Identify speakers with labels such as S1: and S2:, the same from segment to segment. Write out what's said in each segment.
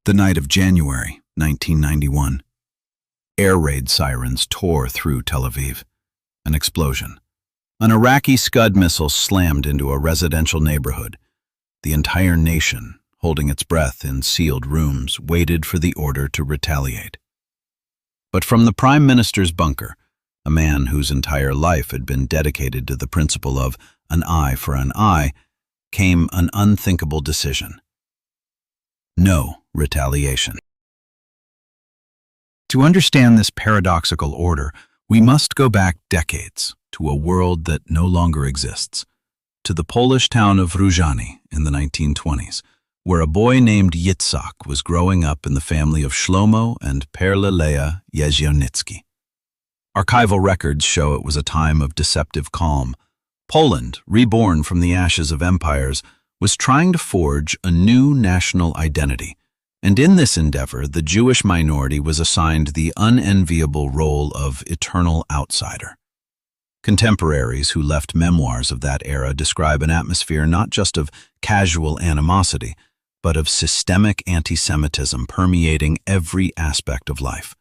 S1: The night of January 1991. Air raid sirens tore through Tel Aviv. An explosion. An Iraqi Scud missile slammed into a residential neighborhood. The entire nation, holding its breath in sealed rooms, waited for the order to retaliate. But from the Prime Minister's bunker, a man whose entire life had been dedicated to the principle of an eye for an eye, came an unthinkable decision. No retaliation. To understand this paradoxical order, we must go back decades to a world that no longer exists, to the Polish town of Różany in the 1920s, where a boy named Yitzhak was growing up in the family of Shlomo and Perleleya Jeziornicki. Archival records show it was a time of deceptive calm. Poland, reborn from the ashes of empires, was trying to forge a new national identity, and in this endeavor the Jewish minority was assigned the unenviable role of eternal outsider. Contemporaries who left memoirs of that era describe an atmosphere not just of casual animosity, but of systemic anti-Semitism permeating every aspect of life.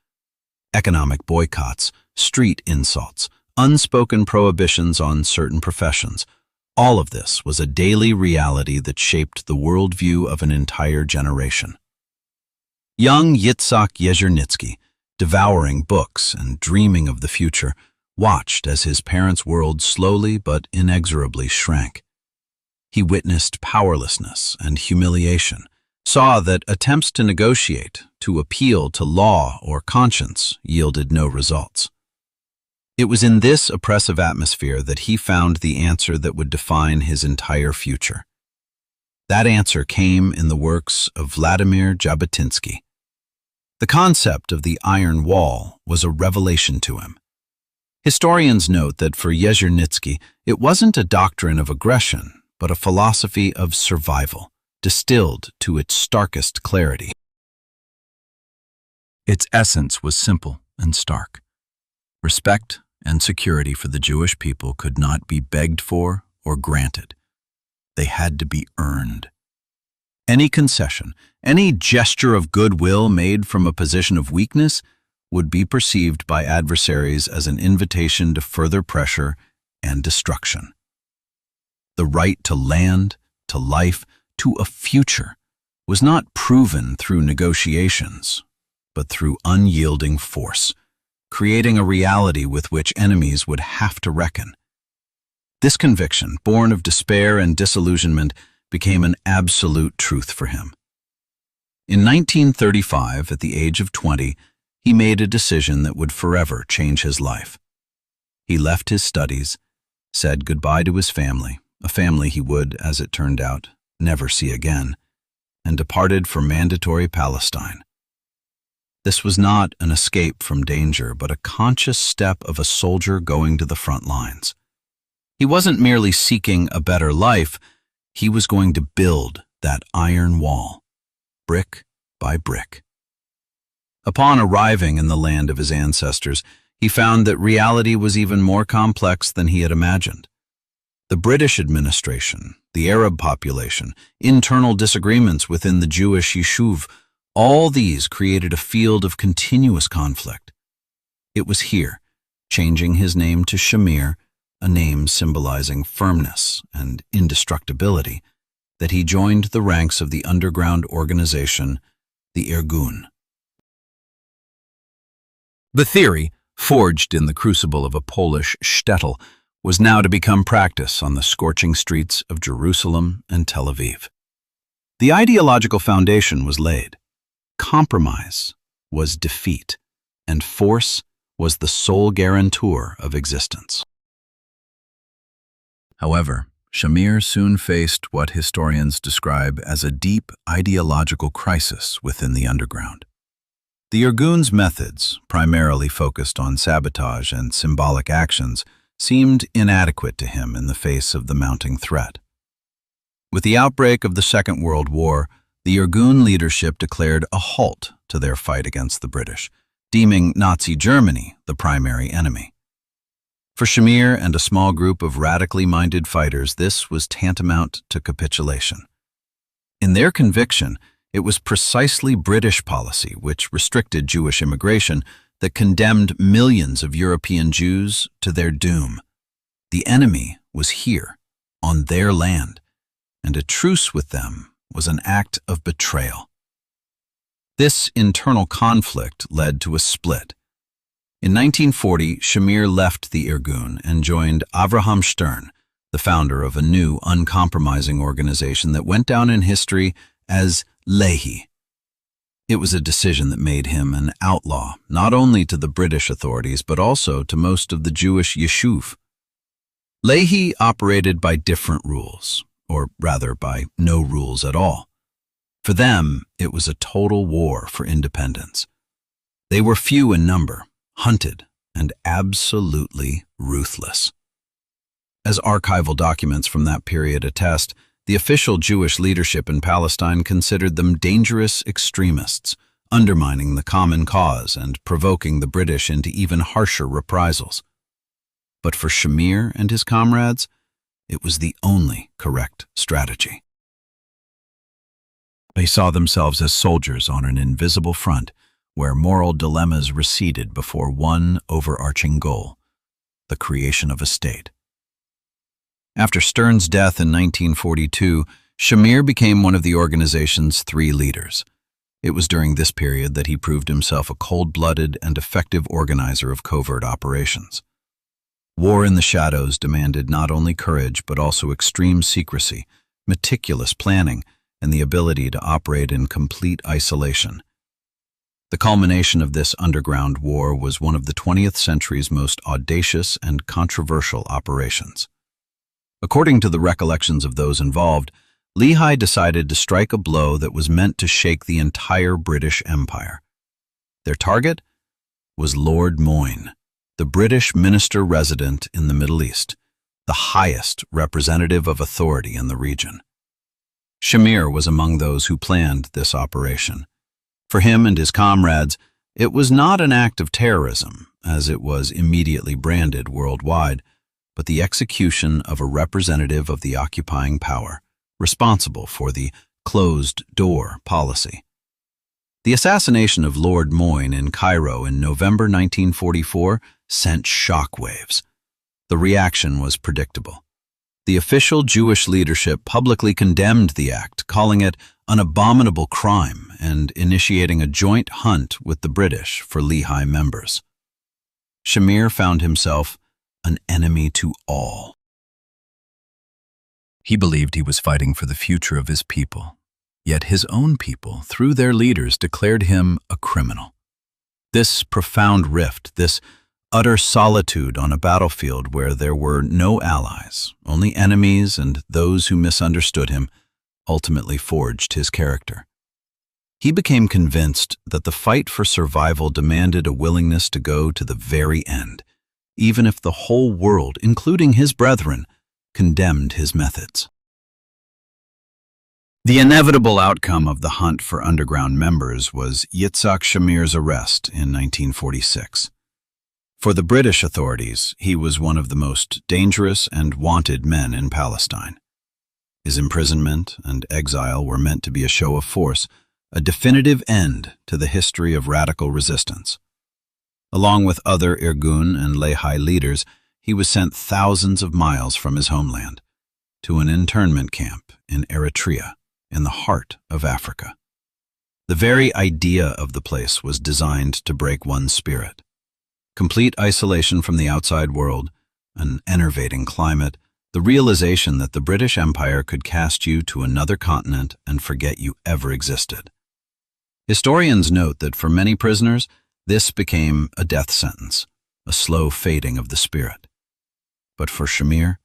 S1: Economic boycotts, street insults, unspoken prohibitions on certain professions, all of this was a daily reality that shaped the worldview of an entire generation. Young Yitzhak Jeziornicki, devouring books and dreaming of the future, watched as his parents' world slowly but inexorably shrank. He witnessed powerlessness and humiliation, saw that attempts to negotiate, to appeal to law or conscience, yielded no results. It was in this oppressive atmosphere that he found the answer that would define his entire future. That answer came in the works of Vladimir Jabotinsky. The concept of the Iron Wall was a revelation to him. Historians note that for Jeziornicki, it wasn't a doctrine of aggression, but a philosophy of survival, distilled to its starkest clarity. Its essence was simple and stark. Respect and security for the Jewish people could not be begged for or granted. They had to be earned. Any concession, any gesture of goodwill made from a position of weakness would be perceived by adversaries as an invitation to further pressure and destruction. The right to land, to life, to a future was not proven through negotiations, but through unyielding force, creating a reality with which enemies would have to reckon. This conviction, born of despair and disillusionment, became an absolute truth for him. In 1935, at the age of 20, he made a decision that would forever change his life. He left his studies, said goodbye to his family, a family he would, as it turned out, never see again, and departed for mandatory Palestine. This was not an escape from danger, but a conscious step of a soldier going to the front lines. He wasn't merely seeking a better life, he was going to build that iron wall, brick by brick. Upon arriving in the land of his ancestors, he found that reality was even more complex than he had imagined. The British administration, the Arab population, internal disagreements within the Jewish yishuv, all these created a field of continuous conflict. It was here, changing his name to Shamir, a name symbolizing firmness and indestructibility, that he joined the ranks of the underground organization, the Irgun. The theory, forged in the crucible of a Polish shtetl, was now to become practice on the scorching streets of Jerusalem and Tel Aviv. The ideological foundation was laid. Compromise was defeat, and force was the sole guarantor of existence. However, Shamir soon faced what historians describe as a deep ideological crisis within the underground. The Irgun's methods, primarily focused on sabotage and symbolic actions, seemed inadequate to him in the face of the mounting threat. With the outbreak of the Second World War, the Irgun leadership declared a halt to their fight against the British, deeming Nazi Germany the primary enemy. For Shamir and a small group of radically minded fighters, this was tantamount to capitulation. In their conviction, It was precisely British policy, which restricted Jewish immigration, that condemned millions of European Jews to their doom. The enemy was here, on their land, and a truce with them was an act of betrayal. This internal conflict led to a split. In 1940, Shamir left the Irgun and joined Avraham Stern, the founder of a new, uncompromising organization that went down in history as Lehi. It was a decision that made him an outlaw, not only to the British authorities, but also to most of the Jewish Yishuv. Lehi operated by different rules, or rather by no rules at all. For them, it was a total war for independence. They were few in number, hunted, and absolutely ruthless. As archival documents from that period attest, the official Jewish leadership in Palestine considered them dangerous extremists, undermining the common cause and provoking the British into even harsher reprisals. But for Shamir and his comrades, it was the only correct strategy. They saw themselves as soldiers on an invisible front, where moral dilemmas receded before one overarching goal: the creation of a state. After Stern's death in 1942, Shamir became one of the organization's 3 leaders. It was during this period that he proved himself a cold-blooded and effective organizer of covert operations. War in the shadows demanded not only courage but also extreme secrecy, meticulous planning, and the ability to operate in complete isolation. The culmination of this underground war was one of the 20th century's most audacious and controversial operations. According to the recollections of those involved, Lehi decided to strike a blow that was meant to shake the entire British Empire. Their target was Lord Moyne, the British minister-resident in the Middle East, the highest representative of authority in the region. Shamir was among those who planned this operation. For him and his comrades, it was not an act of terrorism, as it was immediately branded worldwide, but the execution of a representative of the occupying power, responsible for the closed-door policy. The assassination of Lord Moyne in Cairo in November 1944 sent shockwaves. The reaction was predictable. The official Jewish leadership publicly condemned the act, calling it an abominable crime and initiating a joint hunt with the British for Lehi members. Shamir found himself an enemy to all. He believed he was fighting for the future of his people, yet his own people, through their leaders, declared him a criminal. This profound rift, this utter solitude on a battlefield where there were no allies, only enemies and those who misunderstood him, ultimately forged his character. He became convinced that the fight for survival demanded a willingness to go to the very end, even if the whole world, including his brethren, condemned his methods. The inevitable outcome of the hunt for underground members was Yitzhak Shamir's arrest in 1946. For the British authorities, he was one of the most dangerous and wanted men in Palestine. His imprisonment and exile were meant to be a show of force, a definitive end to the history of radical resistance. Along with other Irgun and Lehi leaders, he was sent thousands of miles from his homeland to an internment camp in Eritrea, in the heart of Africa. The very idea of the place was designed to break one's spirit. Complete isolation from the outside world, an enervating climate, the realization that the British Empire could cast you to another continent and forget you ever existed. Historians note that for many prisoners, this became a death sentence, a slow fading of the spirit. But for Shamir,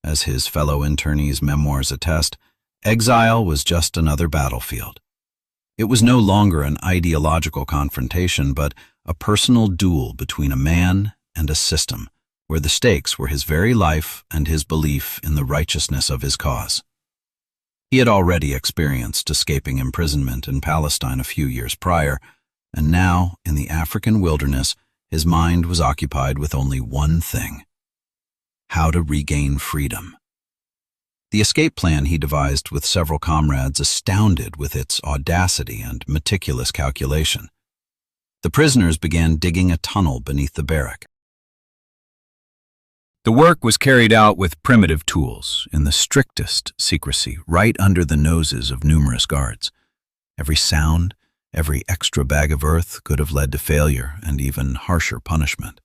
S1: as his fellow internees' memoirs attest, exile was just another battlefield. It was no longer an ideological confrontation, but a personal duel between a man and a system, where the stakes were his very life and his belief in the righteousness of his cause. He had already experienced escaping imprisonment in Palestine a few years prior, and now, in the African wilderness, his mind was occupied with only one thing: how to regain freedom. The escape plan he devised with several comrades astounded with its audacity and meticulous calculation. The prisoners began digging a tunnel beneath the barrack. The work was carried out with primitive tools, in the strictest secrecy, right under the noses of numerous guards. Every sound, every extra bag of earth could have led to failure and even harsher punishment.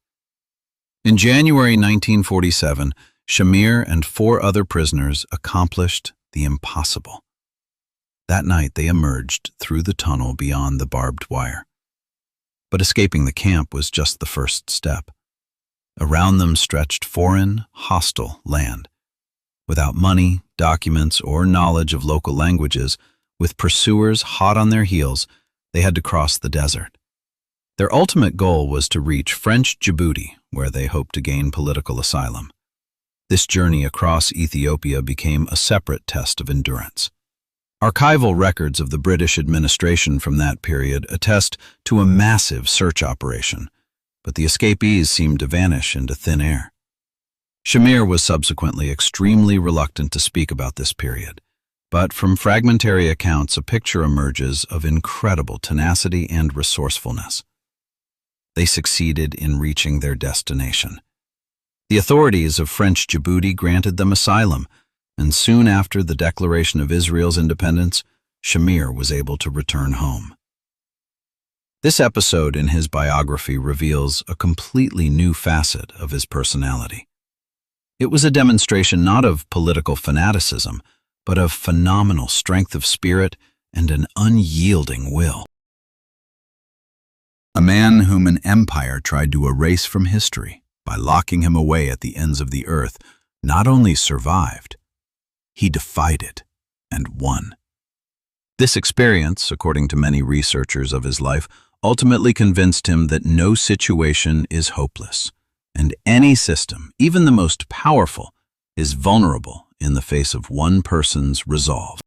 S1: In January 1947, Shamir and 4 other prisoners accomplished the impossible. That night they emerged through the tunnel beyond the barbed wire. But escaping the camp was just the first step. Around them stretched foreign, hostile land. Without money, documents, or knowledge of local languages, with pursuers hot on their heels, they had to cross the desert. Their ultimate goal was to reach French Djibouti, where they hoped to gain political asylum. This journey across Ethiopia became a separate test of endurance. Archival records of the British administration from that period attest to a massive search operation, but the escapees seemed to vanish into thin air. Shamir was subsequently extremely reluctant to speak about this period, but from fragmentary accounts a picture emerges of incredible tenacity and resourcefulness. They succeeded in reaching their destination. The authorities of French Djibouti granted them asylum, and soon after the declaration of Israel's independence, Shamir was able to return home. This episode in his biography reveals a completely new facet of his personality. It was a demonstration not of political fanaticism, but of phenomenal strength of spirit and an unyielding will. A man whom an empire tried to erase from history by locking him away at the ends of the earth not only survived, he defied it and won. This experience, according to many researchers of his life, ultimately convinced him that no situation is hopeless, and any system, even the most powerful, is vulnerable in the face of one person's resolve.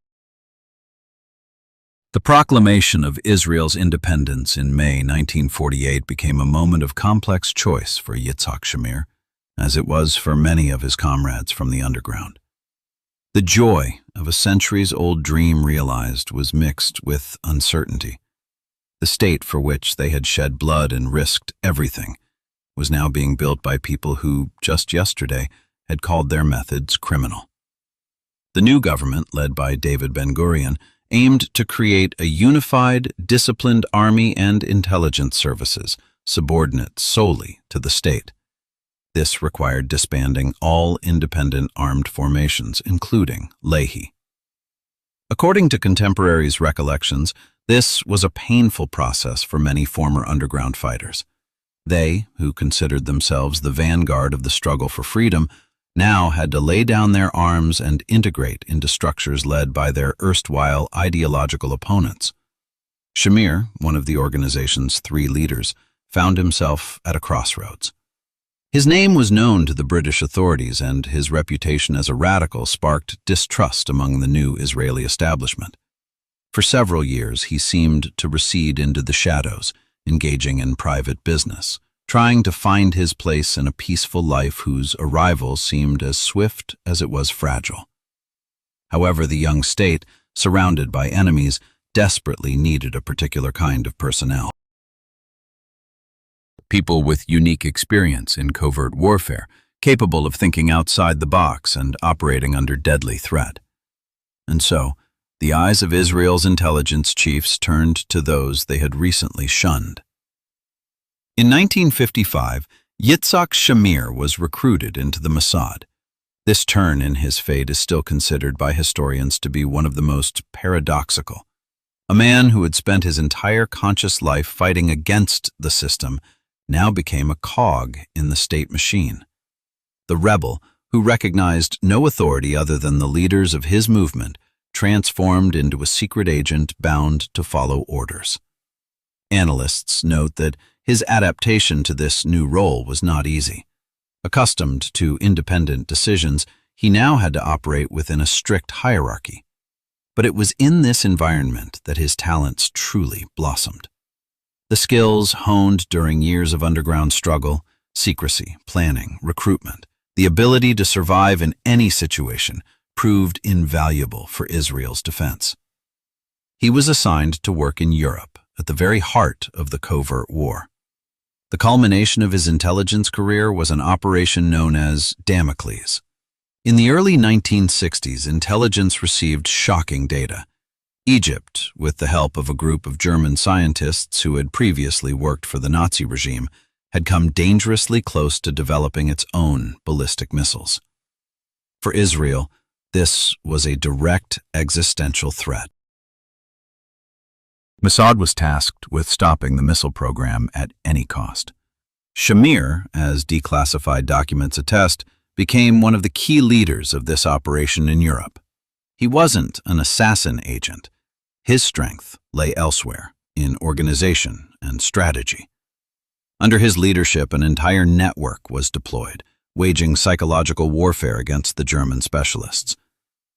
S1: The proclamation of Israel's independence in May 1948 became a moment of complex choice for Yitzhak Shamir, as it was for many of his comrades from the underground. The joy of a centuries-old dream realized was mixed with uncertainty. The state for which they had shed blood and risked everything was now being built by people who, just yesterday, had called their methods criminal. The new government, led by David Ben-Gurion, aimed to create a unified, disciplined army and intelligence services, subordinate solely to the state. This required disbanding all independent armed formations, including Lehi. According to contemporaries' recollections, this was a painful process for many former underground fighters. They, who considered themselves the vanguard of the struggle for freedom, now had to lay down their arms and integrate into structures led by their erstwhile ideological opponents. Shamir, one of the organization's 3 leaders, found himself at a crossroads. His name was known to the British authorities, and his reputation as a radical sparked distrust among the new Israeli establishment. For several years, he seemed to recede into the shadows, engaging in private business, trying to find his place in a peaceful life whose arrival seemed as swift as it was fragile. However, the young state, surrounded by enemies, desperately needed a particular kind of personnel. People with unique experience in covert warfare, capable of thinking outside the box and operating under deadly threat. And so, the eyes of Israel's intelligence chiefs turned to those they had recently shunned. In 1955, Yitzhak Shamir was recruited into the Mossad. This turn in his fate is still considered by historians to be one of the most paradoxical. A man who had spent his entire conscious life fighting against the system now became a cog in the state machine. The rebel, who recognized no authority other than the leaders of his movement, transformed into a secret agent bound to follow orders. Analysts note that his adaptation to this new role was not easy. Accustomed to independent decisions, he now had to operate within a strict hierarchy. But it was in this environment that his talents truly blossomed. The skills honed during years of underground struggle, secrecy, planning, recruitment, the ability to survive in any situation, proved invaluable for Israel's defense. He was assigned to work in Europe, at the very heart of the covert war. The culmination of his intelligence career was an operation known as Damocles. In the early 1960s, intelligence received shocking data. Egypt, with the help of a group of German scientists who had previously worked for the Nazi regime, had come dangerously close to developing its own ballistic missiles. For Israel, this was a direct existential threat. Mossad was tasked with stopping the missile program at any cost. Shamir, as declassified documents attest, became one of the key leaders of this operation in Europe. He wasn't an assassin agent. His strength lay elsewhere, in organization and strategy. Under his leadership, an entire network was deployed, waging psychological warfare against the German specialists.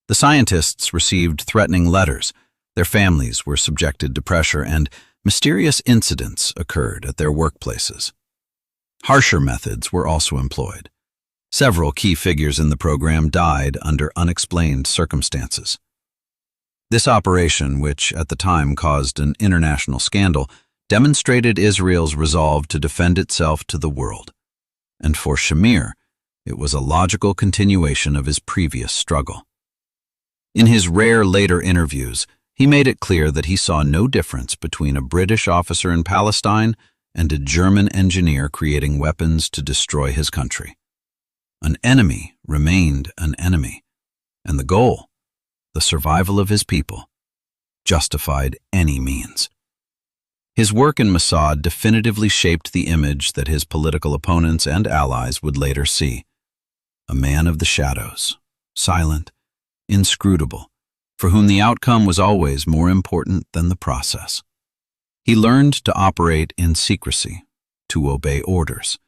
S1: The scientists received threatening letters, their families were subjected to pressure, and mysterious incidents occurred at their workplaces. Harsher methods were also employed. Several key figures in the program died under unexplained circumstances. This operation, which at the time caused an international scandal, demonstrated Israel's resolve to defend itself to the world. And for Shamir, it was a logical continuation of his previous struggle. In his rare later interviews, he made it clear that he saw no difference between a British officer in Palestine and a German engineer creating weapons to destroy his country. An enemy remained an enemy, and the goal, the survival of his people, justified any means. His work in Mossad definitively shaped the image that his political opponents and allies would later see. A man of the shadows, silent, inscrutable, for whom the outcome was always more important than the process. He learned to operate in secrecy, to obey orders,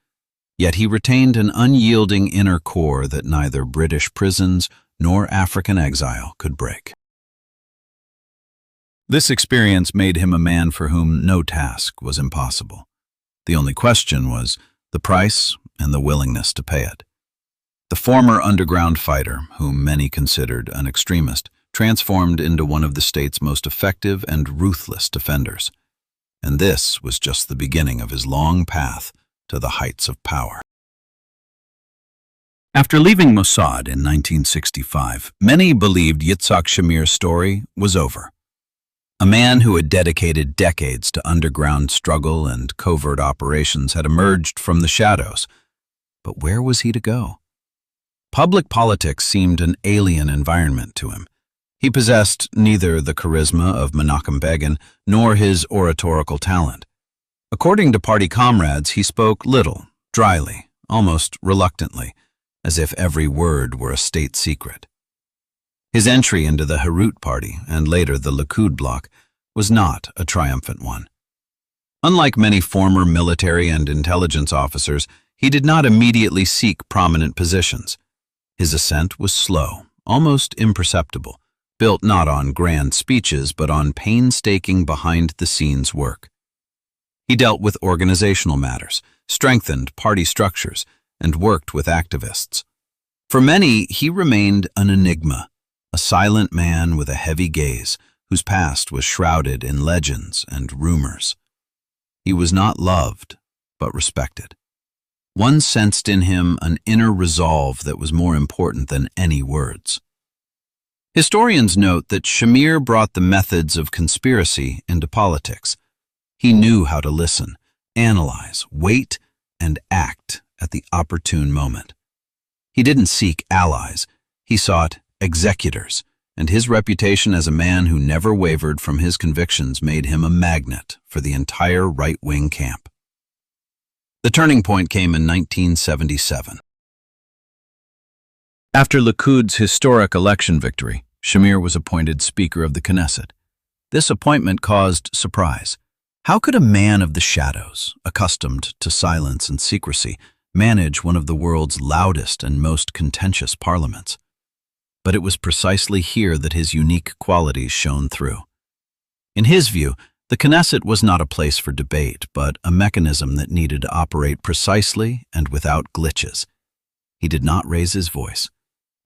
S1: yet he retained an unyielding inner core that neither British prisons nor African exile could break. This experience made him a man for whom no task was impossible. The only question was the price and the willingness to pay it. The former underground fighter, whom many considered an extremist, transformed into one of the state's most effective and ruthless defenders. And this was just the beginning of his long path to the heights of power. After leaving Mossad in 1965, many believed Yitzhak Shamir's story was over. A man who had dedicated decades to underground struggle and covert operations had emerged from the shadows. But where was he to go? Public politics seemed an alien environment to him. He possessed neither the charisma of Menachem Begin nor his oratorical talent. According to party comrades, he spoke little, dryly, almost reluctantly, as if every word were a state secret. His entry into the Herut party, and later the Likud bloc, was not a triumphant one. Unlike many former military and intelligence officers, he did not immediately seek prominent positions. His ascent was slow, almost imperceptible, built not on grand speeches but on painstaking behind-the-scenes work. He dealt with organizational matters, strengthened party structures, and worked with activists. For many, he remained an enigma, a silent man with a heavy gaze, whose past was shrouded in legends and rumors. He was not loved, but respected. One sensed in him an inner resolve that was more important than any words. Historians note that Shamir brought the methods of conspiracy into politics. He knew how to listen, analyze, wait, and act at the opportune moment. He didn't seek allies, he sought executors, and his reputation as a man who never wavered from his convictions made him a magnet for the entire right-wing camp. The turning point came in 1977. After Likud's historic election victory, Shamir was appointed Speaker of the Knesset. This appointment caused surprise. How could a man of the shadows, accustomed to silence and secrecy, manage one of the world's loudest and most contentious parliaments? But it was precisely here that his unique qualities shone through. In his view, the Knesset was not a place for debate, but a mechanism that needed to operate precisely and without glitches. He did not raise his voice.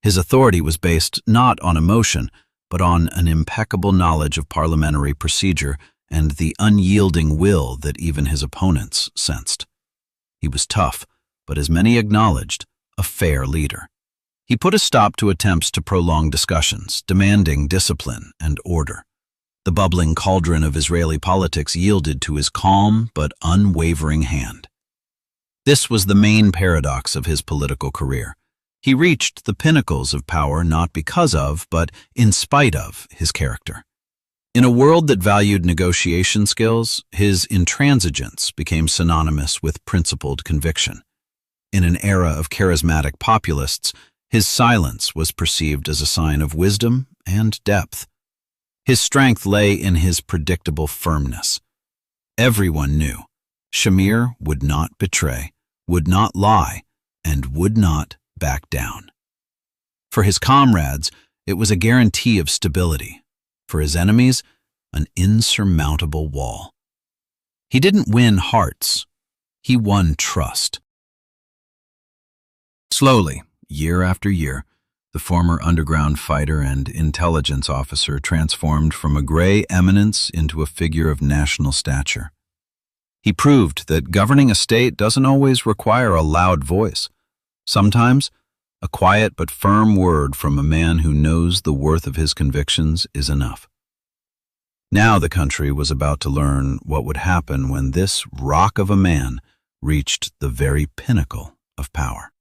S1: His authority was based not on emotion, but on an impeccable knowledge of parliamentary procedure and the unyielding will that even his opponents sensed. He was tough, but as many acknowledged, a fair leader. He put a stop to attempts to prolong discussions, demanding discipline and order. The bubbling cauldron of Israeli politics yielded to his calm but unwavering hand. This was the main paradox of his political career. He reached the pinnacles of power not because of, but in spite of, his character. In a world that valued negotiation skills, his intransigence became synonymous with principled conviction. In an era of charismatic populists, his silence was perceived as a sign of wisdom and depth. His strength lay in his predictable firmness. Everyone knew Shamir would not betray, would not lie, and would not back down. For his comrades, it was a guarantee of stability. For his enemies, an insurmountable wall. He didn't win hearts, he won trust. Slowly, year after year, the former underground fighter and intelligence officer transformed from a gray eminence into a figure of national stature. He proved that governing a state doesn't always require a loud voice. Sometimes, a quiet but firm word from a man who knows the worth of his convictions is enough. Now the country was about to learn what would happen when this rock of a man reached the very pinnacle of power.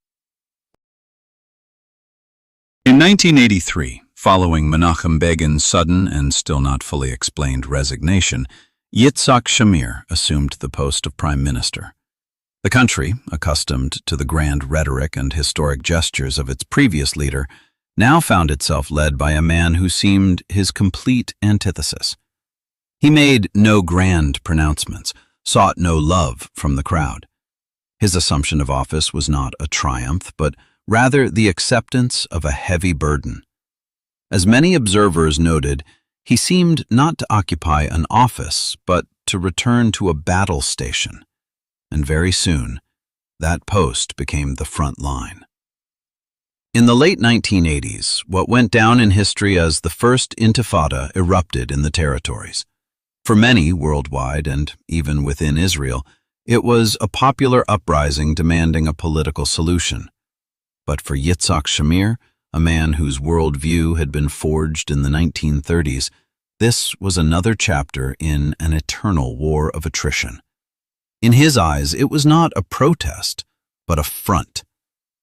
S1: In 1983, following Menachem Begin's sudden and still not fully explained resignation, Yitzhak Shamir assumed the post of prime minister. The country, accustomed to the grand rhetoric and historic gestures of its previous leader, now found itself led by a man who seemed his complete antithesis. He made no grand pronouncements, sought no love from the crowd. His assumption of office was not a triumph, but rather the acceptance of a heavy burden. As many observers noted, he seemed not to occupy an office, but to return to a battle station. And very soon, that post became the front line. In the late 1980s, what went down in history as the First Intifada erupted in the territories. For many worldwide, and even within Israel, it was a popular uprising demanding a political solution. But for Yitzhak Shamir, a man whose worldview had been forged in the 1930s, this was another chapter in an eternal war of attrition. In his eyes, it was not a protest, but a front.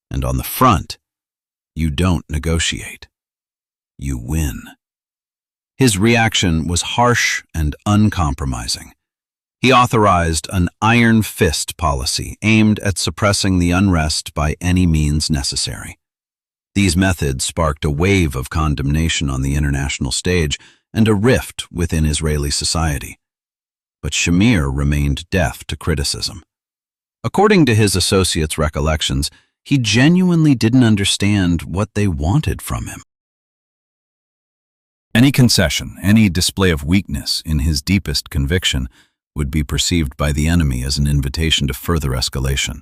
S1: And on the front, you don't negotiate. You win. His reaction was harsh and uncompromising. He authorized an iron fist policy aimed at suppressing the unrest by any means necessary. These methods sparked a wave of condemnation on the international stage and a rift within Israeli society. But Shamir remained deaf to criticism. According to his associates' recollections, he genuinely didn't understand what they wanted from him. Any concession, any display of weakness in his deepest conviction would be perceived by the enemy as an invitation to further escalation.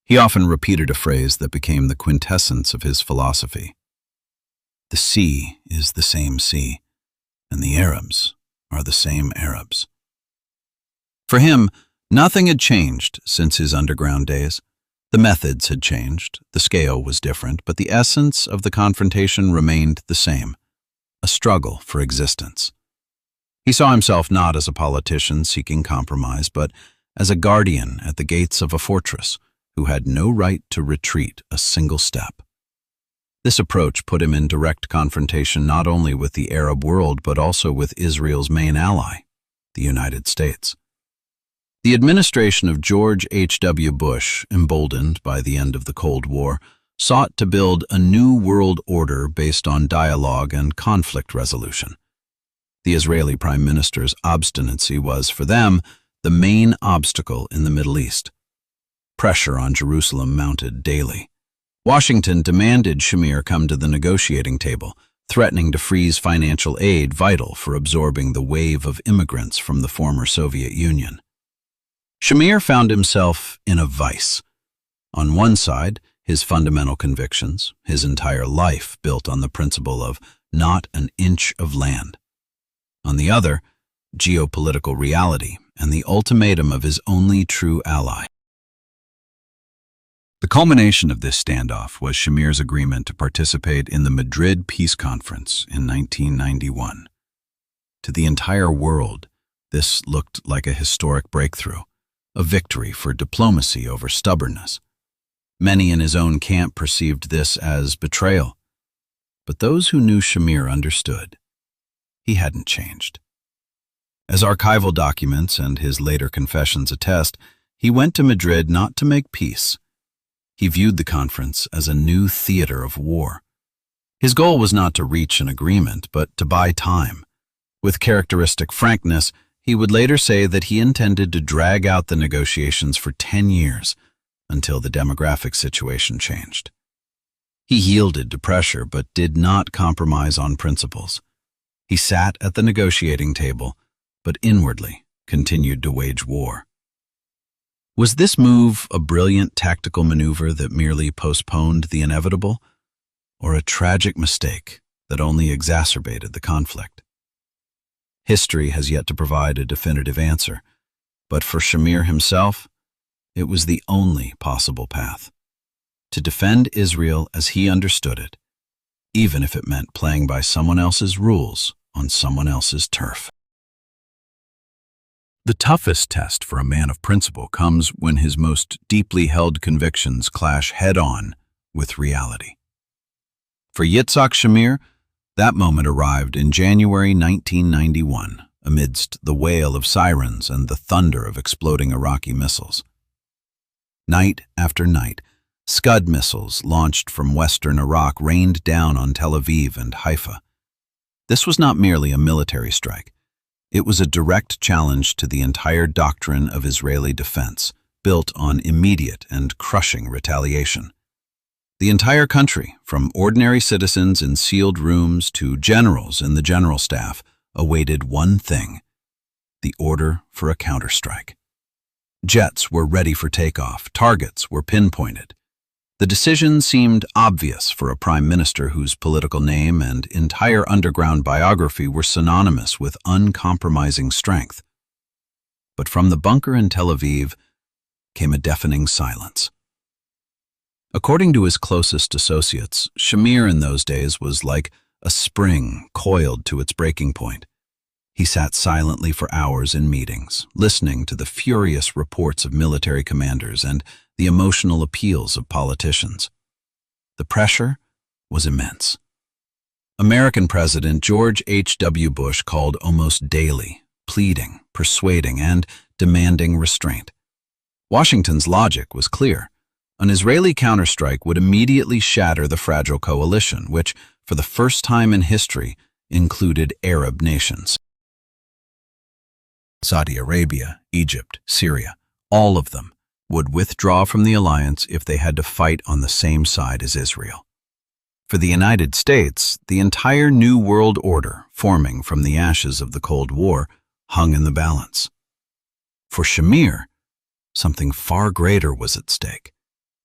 S1: He often repeated a phrase that became the quintessence of his philosophy. The sea is the same sea, and the Arabs are the same Arabs. For him, nothing had changed since his underground days. The methods had changed, the scale was different, but the essence of the confrontation remained the same, a struggle for existence. He saw himself not as a politician seeking compromise, but as a guardian at the gates of a fortress who had no right to retreat a single step. This approach put him in direct confrontation not only with the Arab world, but also with Israel's main ally, the United States. The administration of George H.W. Bush, emboldened by the end of the Cold War, sought to build a new world order based on dialogue and conflict resolution. The Israeli Prime Minister's obstinacy was, for them, the main obstacle in the Middle East. Pressure on Jerusalem mounted daily. Washington demanded Shamir come to the negotiating table, threatening to freeze financial aid vital for absorbing the wave of immigrants from the former Soviet Union. Shamir found himself in a vice. On one side, his fundamental convictions, his entire life built on the principle of not an inch of land. On the other, geopolitical reality and the ultimatum of his only true ally. The culmination of this standoff was Shamir's agreement to participate in the Madrid Peace Conference in 1991. To the entire world, this looked like a historic breakthrough, a victory for diplomacy over stubbornness. Many in his own camp perceived this as betrayal, but those who knew Shamir understood. He hadn't changed. As archival documents and his later confessions attest, he went to Madrid not to make peace. He viewed the conference as a new theater of war. His goal was not to reach an agreement, but to buy time. With characteristic frankness, he would later say that he intended to drag out the negotiations for 10 years until the demographic situation changed. He yielded to pressure but did not compromise on principles. He sat at the negotiating table, but inwardly continued to wage war. Was this move a brilliant tactical maneuver that merely postponed the inevitable, or a tragic mistake that only exacerbated the conflict? History has yet to provide a definitive answer, but for Shamir himself, it was the only possible path. To defend Israel as he understood it, even if it meant playing by someone else's rules on someone else's turf. The toughest test for a man of principle comes when his most deeply held convictions clash head-on with reality. For Yitzhak Shamir, that moment arrived in January 1991, amidst the wail of sirens and the thunder of exploding Iraqi missiles. Night after night, Scud missiles launched from western Iraq rained down on Tel Aviv and Haifa. This was not merely a military strike. It was a direct challenge to the entire doctrine of Israeli defense, built on immediate and crushing retaliation. The entire country, from ordinary citizens in sealed rooms to generals in the general staff, awaited one thing: the order for a counterstrike. Jets were ready for takeoff, targets were pinpointed. The decision seemed obvious for a prime minister whose political name and entire underground biography were synonymous with uncompromising strength. But from the bunker in Tel Aviv came a deafening silence. According to his closest associates, Shamir in those days was like a spring coiled to its breaking point. He sat silently for hours in meetings, listening to the furious reports of military commanders and the emotional appeals of politicians. The pressure was immense. American President George H.W. Bush called almost daily, pleading, persuading, and demanding restraint. Washington's logic was clear. An Israeli counterstrike would immediately shatter the fragile coalition, which, for the first time in history, included Arab nations. Saudi Arabia, Egypt, Syria, all of them would withdraw from the alliance if they had to fight on the same side as Israel. For the United States, the entire New World Order, forming from the ashes of the Cold War, hung in the balance. For Shamir, something far greater was at stake: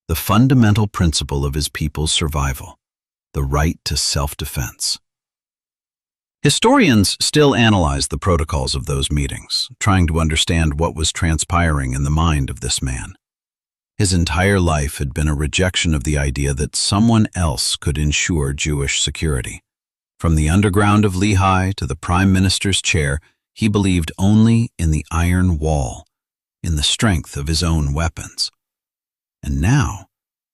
S1: the fundamental principle of his people's survival, the right to self-defense. Historians still analyze the protocols of those meetings, trying to understand what was transpiring in the mind of this man. His entire life had been a rejection of the idea that someone else could ensure Jewish security. From the underground of Lehi to the prime minister's chair, he believed only in the iron wall, in the strength of his own weapons. And now,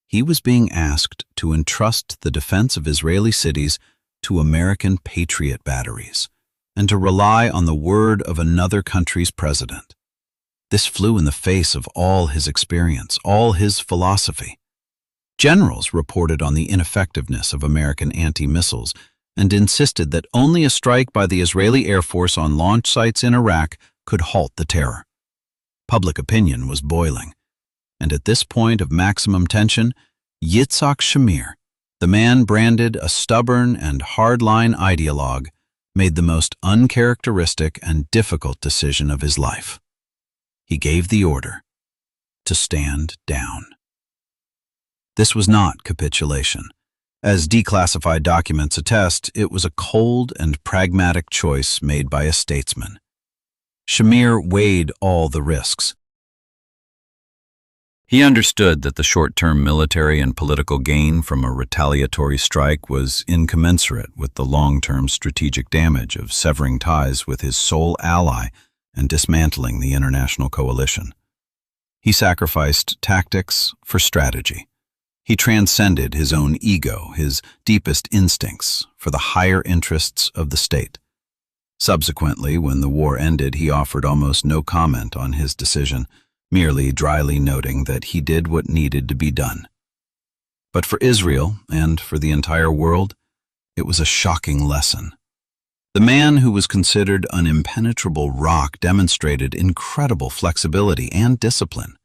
S1: he was being asked to entrust the defense of Israeli cities to American Patriot batteries, and to rely on the word of another country's president. This flew in the face of all his experience, all his philosophy. Generals reported on the ineffectiveness of American anti-missiles and insisted that only a strike by the Israeli Air Force on launch sites in Iraq could halt the terror. Public opinion was boiling, and at this point of maximum tension, Yitzhak Shamir, the man branded a stubborn and hardline ideologue, made the most uncharacteristic and difficult decision of his life. He gave the order to stand down. This was not capitulation. As declassified documents attest, it was a cold and pragmatic choice made by a statesman. Shamir weighed all the risks. He understood that the short-term military and political gain from a retaliatory strike was incommensurate with the long-term strategic damage of severing ties with his sole ally and dismantling the international coalition. He sacrificed tactics for strategy. He transcended his own ego, his deepest instincts, for the higher interests of the state. Subsequently, when the war ended, he offered almost no comment on his decision, merely dryly noting that he did what needed to be done. But for Israel, and for the entire world, it was a shocking lesson. The man who was considered an impenetrable rock demonstrated incredible flexibility and discipline.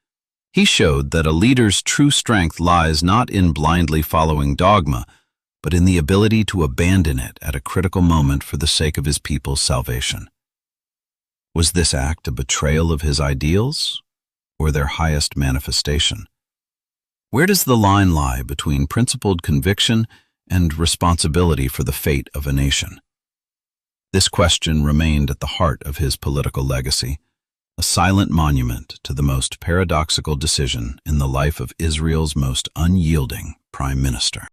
S1: He showed that a leader's true strength lies not in blindly following dogma, but in the ability to abandon it at a critical moment for the sake of his people's salvation. Was this act a betrayal of his ideals, or their highest manifestation? Where does the line lie between principled conviction and responsibility for the fate of a nation? This question remained at the heart of his political legacy, a silent monument to the most paradoxical decision in the life of Israel's most unyielding prime minister.